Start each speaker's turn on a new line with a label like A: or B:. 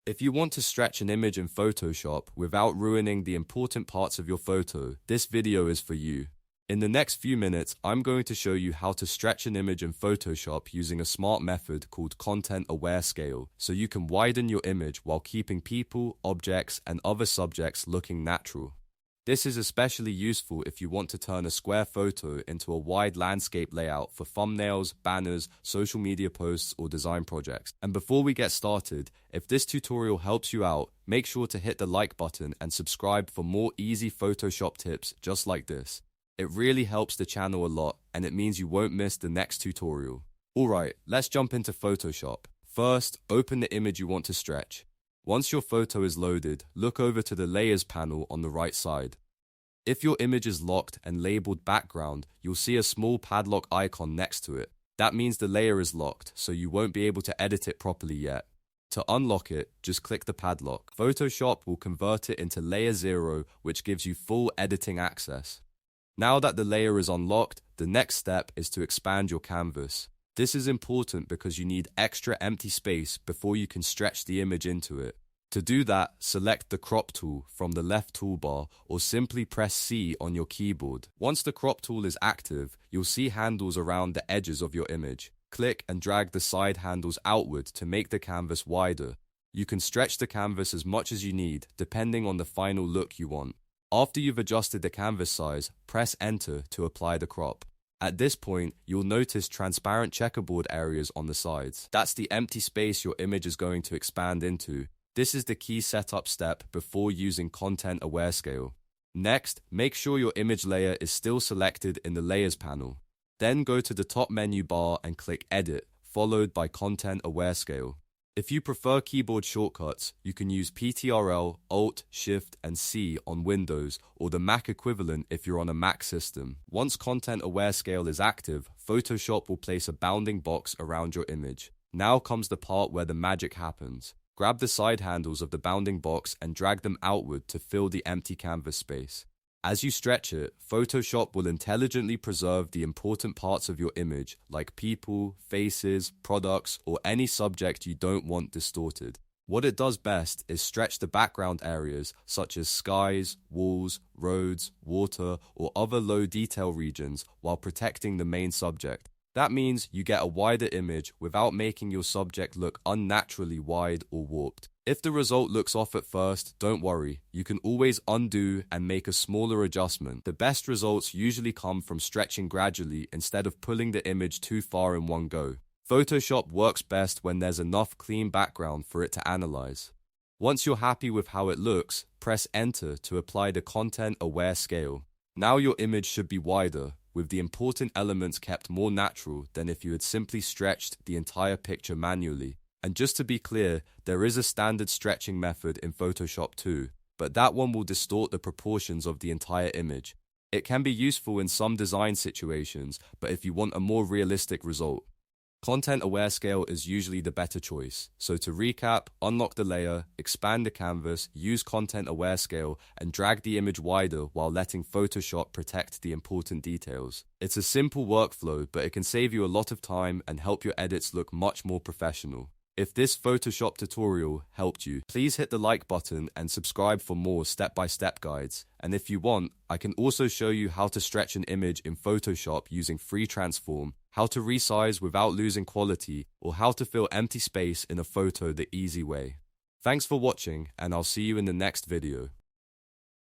A: If you want to stretch an image in Photoshop without ruining the important parts of your photo, this video is for you. In the next few minutes, I'm going to show you how to stretch an image in Photoshop using a smart method called content-aware scale, so you can widen your image while keeping people, objects, and other subjects looking natural. This is especially useful if you want to turn a square photo into a wide landscape layout for thumbnails, banners, social media posts, or design projects. And before we get started, if this tutorial helps you out, make sure to hit the like button and subscribe for more easy Photoshop tips just like this. It really helps the channel a lot, and it means you won't miss the next tutorial. Alright, let's jump into Photoshop. First, open the image you want to stretch. Once your photo is loaded, look over to the Layers panel on the right side. If your image is locked and labeled background, you'll see a small padlock icon next to it. That means the layer is locked, so you won't be able to edit it properly yet. To unlock it, just click the padlock. Photoshop will convert it into layer 0, which gives you full editing access. Now that the layer is unlocked, the next step is to expand your canvas. This is important because you need extra empty space before you can stretch the image into it. To do that, select the crop tool from the left toolbar or simply press C on your keyboard. Once the crop tool is active, you'll see handles around the edges of your image. Click and drag the side handles outward to make the canvas wider. You can stretch the canvas as much as you need, depending on the final look you want. After you've adjusted the canvas size, press Enter to apply the crop. At this point, you'll notice transparent checkerboard areas on the sides. That's the empty space your image is going to expand into. This is the key setup step before using content-aware scale. Next, make sure your image layer is still selected in the Layers panel. Then go to the top menu bar and click Edit, followed by Content-aware scale. If you prefer keyboard shortcuts, you can use Ctrl, Alt, Shift, and C on Windows, or the Mac equivalent if you're on a Mac system. Once content-aware scale is active, Photoshop will place a bounding box around your image. Now comes the part where the magic happens. Grab the side handles of the bounding box and drag them outward to fill the empty canvas space. As you stretch it, Photoshop will intelligently preserve the important parts of your image, like people, faces, products, or any subject you don't want distorted. What it does best is stretch the background areas, such as skies, walls, roads, water, or other low detail regions, while protecting the main subject. That means you get a wider image without making your subject look unnaturally wide or warped. If the result looks off at first, don't worry. You can always undo and make a smaller adjustment. The best results usually come from stretching gradually instead of pulling the image too far in one go. Photoshop works best when there's enough clean background for it to analyze. Once you're happy with how it looks, press Enter to apply the content-aware scale. Now your image should be wider, with the important elements kept more natural than if you had simply stretched the entire picture manually. And just to be clear, there is a standard stretching method in Photoshop too, but that one will distort the proportions of the entire image. It can be useful in some design situations, but if you want a more realistic result, content-aware scale is usually the better choice. So to recap, unlock the layer, expand the canvas, use content-aware scale, and drag the image wider while letting Photoshop protect the important details. It's a simple workflow, but it can save you a lot of time and help your edits look much more professional. If this Photoshop tutorial helped you, please hit the like button and subscribe for more step-by-step guides. And if you want, I can also show you how to stretch an image in Photoshop using Free Transform, how to resize without losing quality, or how to fill empty space in a photo the easy way. Thanks for watching, and I'll see you in the next video.